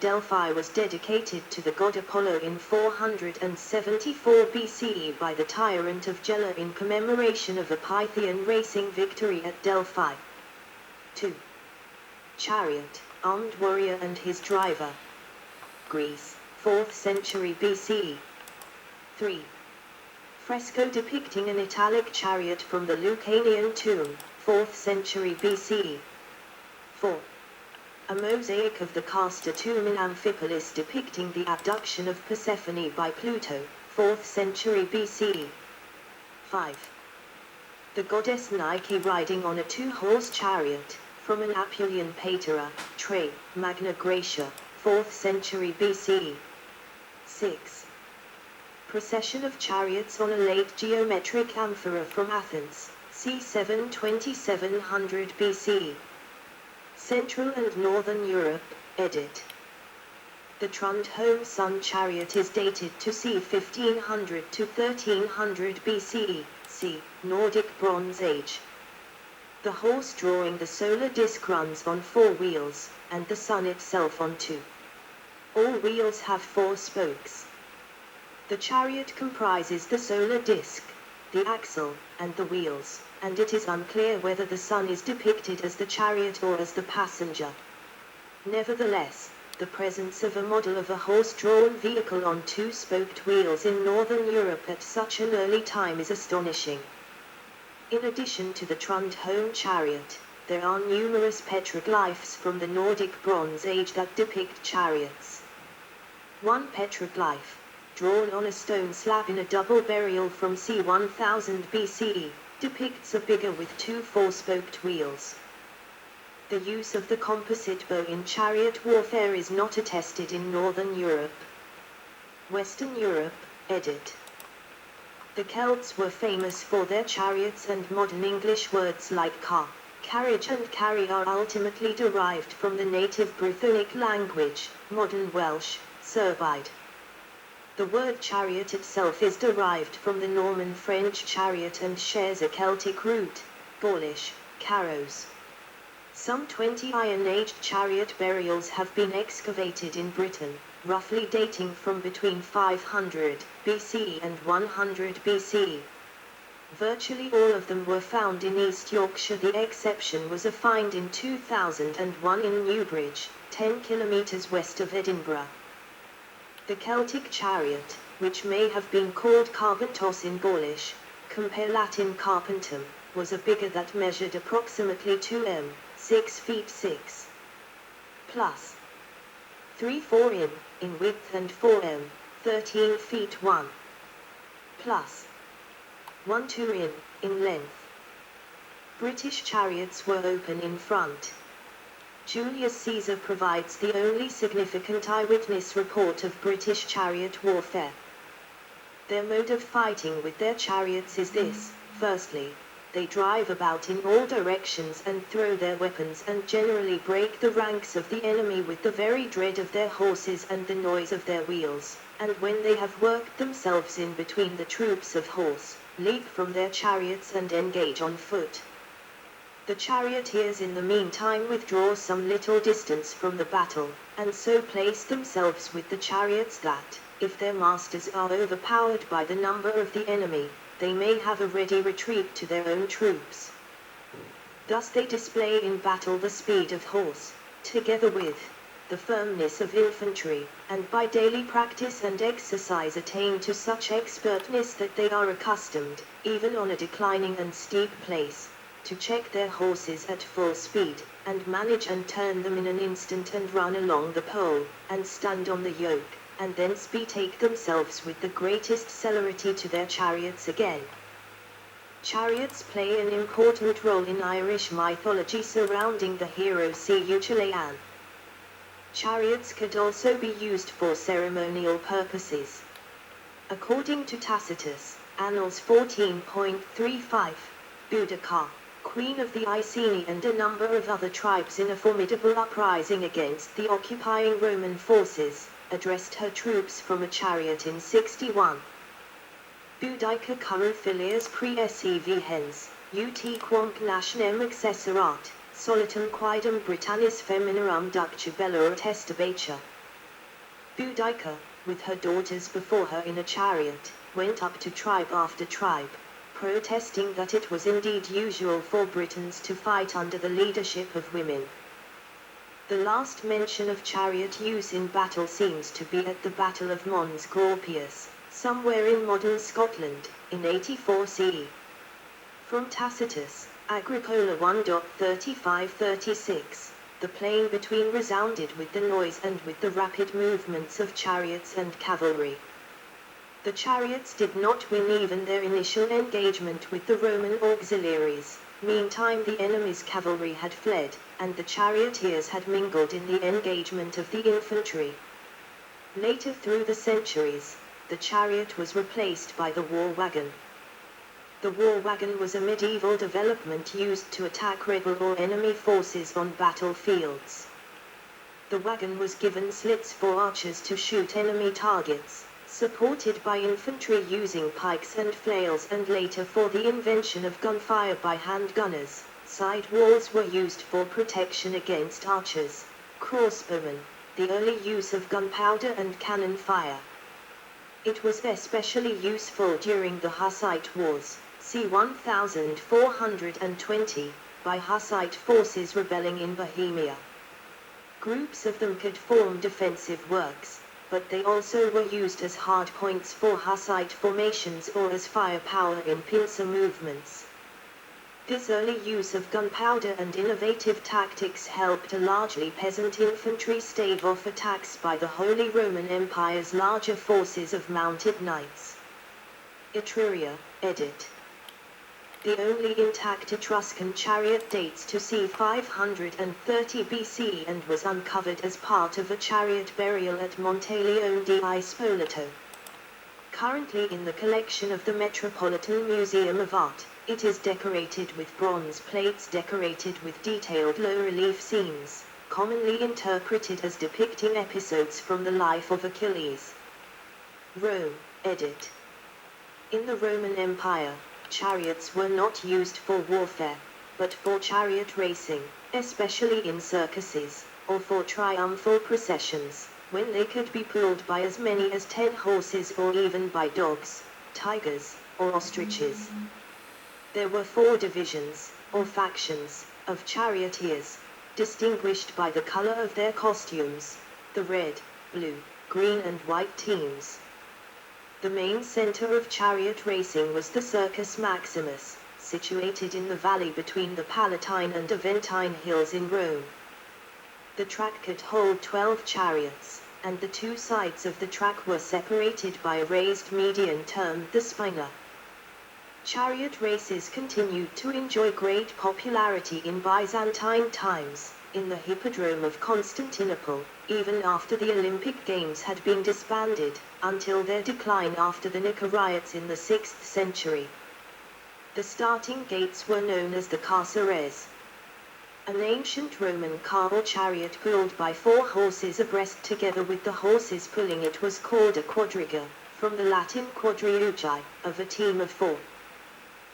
Delphi was dedicated to the god Apollo in 474 BCE by the tyrant of Gela in commemoration of a Pythian racing victory at Delphi. 2. Chariot, armed warrior and his driver. Greece, 4th century BCE. 3. Fresco depicting an Italic chariot from the Lucanian tomb, 4th century BCE. 4. A mosaic of the Castor tomb in Amphipolis depicting the abduction of Persephone by Pluto, 4th century BCE. 5. The goddess Nike riding on a two-horse chariot, from an Apulian patera, Tre, Magna Graecia, 4th century BCE. 6. Procession of chariots on a late geometric amphora from Athens, c. 2700 BCE. Central and Northern Europe, edit. The Trundholm Sun chariot is dated to c. 1500 to 1300 BCE, c. Nordic Bronze Age. The horse drawing the solar disk runs on 4 wheels, and the sun itself on 2. All wheels have 4 spokes. The chariot comprises the solar disk, the axle, and the wheels, and it is unclear whether the sun is depicted as the chariot or as the passenger. Nevertheless, the presence of a model of a horse-drawn vehicle on 2-spoked wheels in Northern Europe at such an early time is astonishing. In addition to the Trundholm chariot, there are numerous petroglyphs from the Nordic Bronze Age that depict chariots. One petroglyph, drawn on a stone slab in a double burial from c. 1000 BCE, depicts a bigger with 2 4-spoked wheels. The use of the composite bow in chariot warfare is not attested in Northern Europe. Western Europe, edit. The Celts were famous for their chariots, and modern English words like car, carriage and carry are ultimately derived from the native Brythonic language, modern Welsh, Cerbide. The word chariot itself is derived from the Norman French chariot and shares a Celtic root, Gaulish, carros. Some 20 Iron-aged chariot burials have been excavated in Britain, roughly dating from between 500 BCE and 100 BCE. Virtually all of them were found in East Yorkshire. The exception was a find in 2001 in Newbridge, 10 kilometres west of Edinburgh. The Celtic chariot, which may have been called carbentos in Gaulish, compare Latin carpentum, was a bigger that measured approximately 2 m, 6 feet 6 plus 3/4 in width and 4 m, 13 feet 1 plus 1/2 in length. British chariots were open in front. Julius Caesar provides the only significant eyewitness report of British chariot warfare. Their mode of fighting with their chariots is this: firstly, they drive about in all directions and throw their weapons and generally break the ranks of the enemy with the very dread of their horses and the noise of their wheels, and when they have worked themselves in between the troops of horse, leap from their chariots and engage on foot. The charioteers in the meantime withdraw some little distance from the battle, and so place themselves with the chariots that, if their masters are overpowered by the number of the enemy, they may have a ready retreat to their own troops. Thus they display in battle the speed of horse, together with the firmness of infantry, and by daily practice and exercise attain to such expertness that they are accustomed, even on a declining and steep place, to check their horses at full speed, and manage and turn them in an instant and run along the pole, and stand on the yoke, and thence betake themselves with the greatest celerity to their chariots again. Chariots play an important role in Irish mythology surrounding the hero Cuchulainn. Chariots could also be used for ceremonial purposes. According to Tacitus, Annals 14.35, Boudicca, queen of the Iceni and a number of other tribes in a formidable uprising against the occupying Roman forces, addressed her troops from a chariot in 61. Boudica curru filias pre-sev hens, ut quamp nationem accesserat, solitum quidem Britannis feminarum ductibella attestabatia. Boudicca, with her daughters before her in a chariot, went up to tribe after tribe, protesting that it was indeed usual for Britons to fight under the leadership of women. The last mention of chariot use in battle seems to be at the Battle of Mons Graupius, somewhere in modern Scotland, in 84 CE. From Tacitus, Agricola 1.35-36, the plain between resounded with the noise and with the rapid movements of chariots and cavalry. The chariots did not win even their initial engagement with the Roman auxiliaries. Meantime the enemy's cavalry had fled, and the charioteers had mingled in the engagement of the infantry. Later through the centuries, the chariot was replaced by the war wagon. The war wagon was a medieval development used to attack rebel or enemy forces on battlefields. The wagon was given slits for archers to shoot enemy targets, supported by infantry using pikes and flails, and later for the invention of gunfire by hand gunners. Side walls were used for protection against archers, crossbowmen, the early use of gunpowder and cannon fire. It was especially useful during the Hussite Wars, c. 1420, by Hussite forces rebelling in Bohemia. Groups of them could form defensive works, but they also were used as hardpoints for Hussite formations or as firepower in pincer movements. This early use of gunpowder and innovative tactics helped a largely peasant infantry stave off attacks by the Holy Roman Empire's larger forces of mounted knights. Etruria, edit. The only intact Etruscan chariot dates to c. 530 BC and was uncovered as part of a chariot burial at Monteleone di Spoleto. Currently in the collection of the Metropolitan Museum of Art, it is decorated with bronze plates decorated with detailed low-relief scenes, commonly interpreted as depicting episodes from the life of Achilles. Rome, edit. In the Roman Empire, chariots were not used for warfare, but for chariot racing, especially in circuses, or for triumphal processions, when they could be pulled by as many as 10 horses or even by dogs, tigers, or ostriches. There were 4 divisions, or factions, of charioteers, distinguished by the color of their costumes, the red, blue, green and white teams. The main center of chariot racing was the Circus Maximus, situated in the valley between the Palatine and Aventine hills in Rome. The track could hold 12 chariots, and the 2 sides of the track were separated by a raised median termed the spina. Chariot races continued to enjoy great popularity in Byzantine times, in the Hippodrome of Constantinople, even after the Olympic Games had been disbanded, until their decline after the Nicene riots in the 6th century. The starting gates were known as the carceres. An ancient Roman car or chariot pulled by 4 horses abreast together with the horses pulling it was called a quadriga, from the Latin quadriugi, of a team of 4.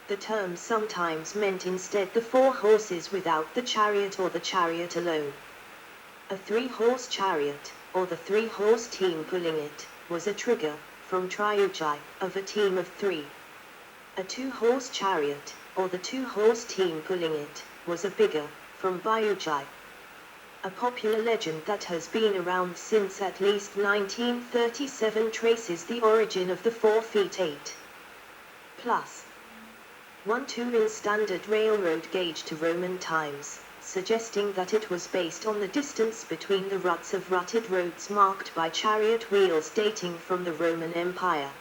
The term sometimes meant instead the 4 horses without the chariot or the chariot alone. A 3-horse chariot, or the 3-horse team pulling it, was a triga, from triugi, of a team of 3. A 2-horse chariot, or the 2-horse team pulling it, was a biga, from biugi. A popular legend that has been around since at least 1937 traces the origin of the 4 feet 8 plus 1/2 in standard railroad gauge to Roman times, suggesting that it was based on the distance between the ruts of rutted roads marked by chariot wheels dating from the Roman Empire.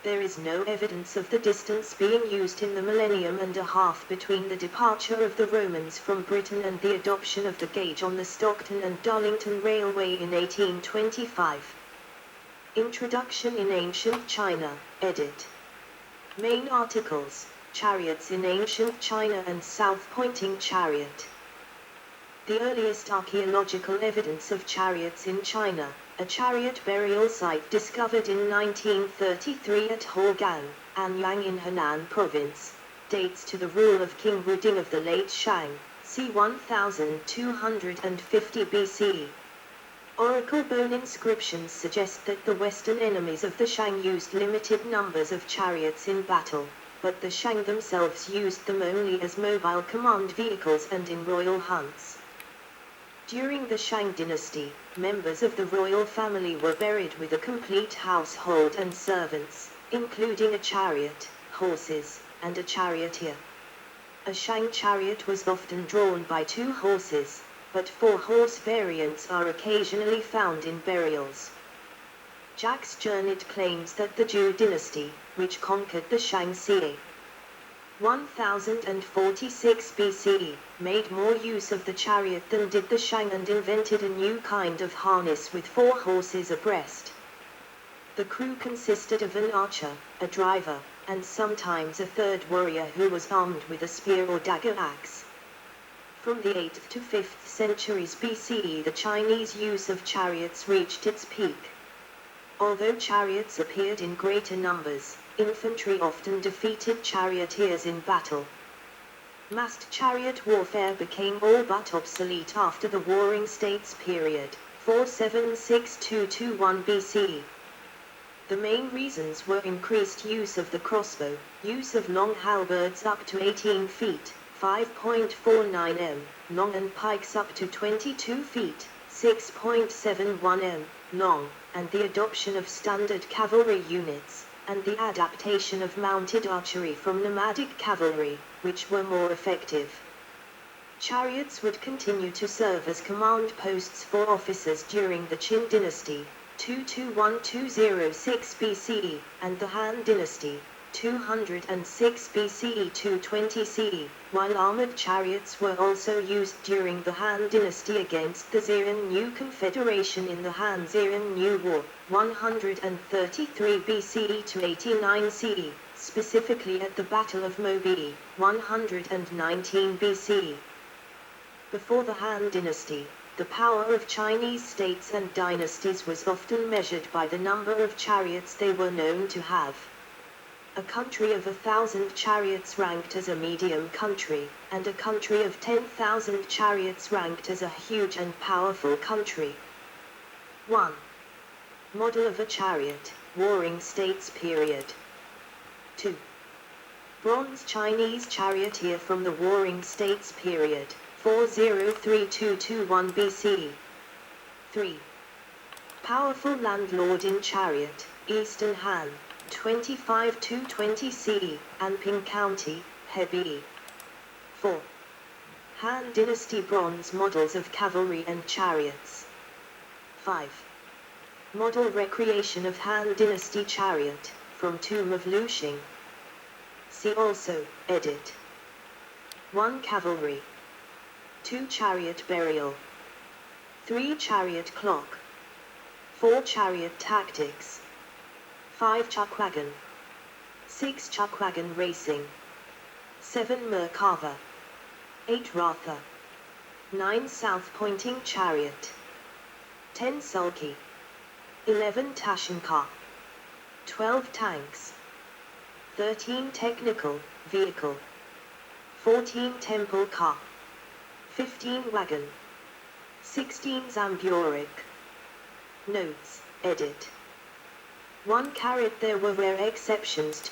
There is no evidence of the distance being used in the millennium and a half between the departure of the Romans from Britain and the adoption of the gauge on the Stockton and Darlington Railway in 1825. Introduction in Ancient China, edit. Main articles: Chariots in Ancient China and South-Pointing Chariot. The earliest archaeological evidence of chariots in China, a chariot burial site discovered in 1933 at Hogang, Anyang in Henan Province, dates to the rule of King Wuding of the late Shang, c. 1250 BCE. Oracle bone inscriptions suggest that the Western enemies of the Shang used limited numbers of chariots in battle, but the Shang themselves used them only as mobile command vehicles and in royal hunts. During the Shang dynasty, members of the royal family were buried with a complete household and servants, including a chariot, horses, and a charioteer. A Shang chariot was often drawn by 2 horses, but 4-horse variants are occasionally found in burials. Jacques Journet claims that the Zhou dynasty, which conquered the Shang ca. 1046 BCE, made more use of the chariot than did the Shang and invented a new kind of harness with 4 horses abreast. The crew consisted of an archer, a driver, and sometimes a 3rd warrior who was armed with a spear or dagger axe. From the 8th to 5th centuries BCE, the Chinese use of chariots reached its peak. Although chariots appeared in greater numbers, infantry often defeated charioteers in battle. Massed chariot warfare became all but obsolete after the Warring States period, 476–221 BCE. The main reasons were increased use of the crossbow, use of long halberds up to 18 feet, 5.49 m, long and pikes up to 22 feet, 6.71 m, long, and the adoption of standard cavalry units, and the adaptation of mounted archery from nomadic cavalry, which were more effective. Chariots would continue to serve as command posts for officers during the Qin dynasty, 221–206 BCE, and the Han dynasty, 206 BCE to 20 CE, while armored chariots were also used during the Han dynasty against the Xiongnu Confederation in the Han-Xiongnu War, 133 BCE to 89 CE, specifically at the Battle of Mobi, 119 BCE. Before the Han dynasty, the power of Chinese states and dynasties was often measured by the number of chariots they were known to have. A country of 1,000 chariots ranked as a medium country, and a country of 10,000 chariots ranked as a huge and powerful country. 1. Model of a chariot, Warring States period. 2. Bronze Chinese charioteer from the Warring States period, 403–221 BCE. 3. Powerful landlord in chariot, Eastern Han, 25–20 CE, Anping County, Hebei. 4. Han Dynasty bronze models of cavalry and chariots. 5. Model recreation of Han Dynasty chariot, from Tomb of Luxing. See also, edit. 1 Cavalry. 2 Chariot burial. 3 Chariot clock. 4 Chariot tactics. 5 Chuckwagon. 6 Chuckwagon racing. 7 Merkava. 8 Ratha. 9 South pointing chariot. 10 Sulky. 11 Tashinka. 12 Tanks. 13 Technical vehicle. 14 Temple car. 15 Wagon. 16 Zamburic. Notes, edit. 1 There were rare exceptions to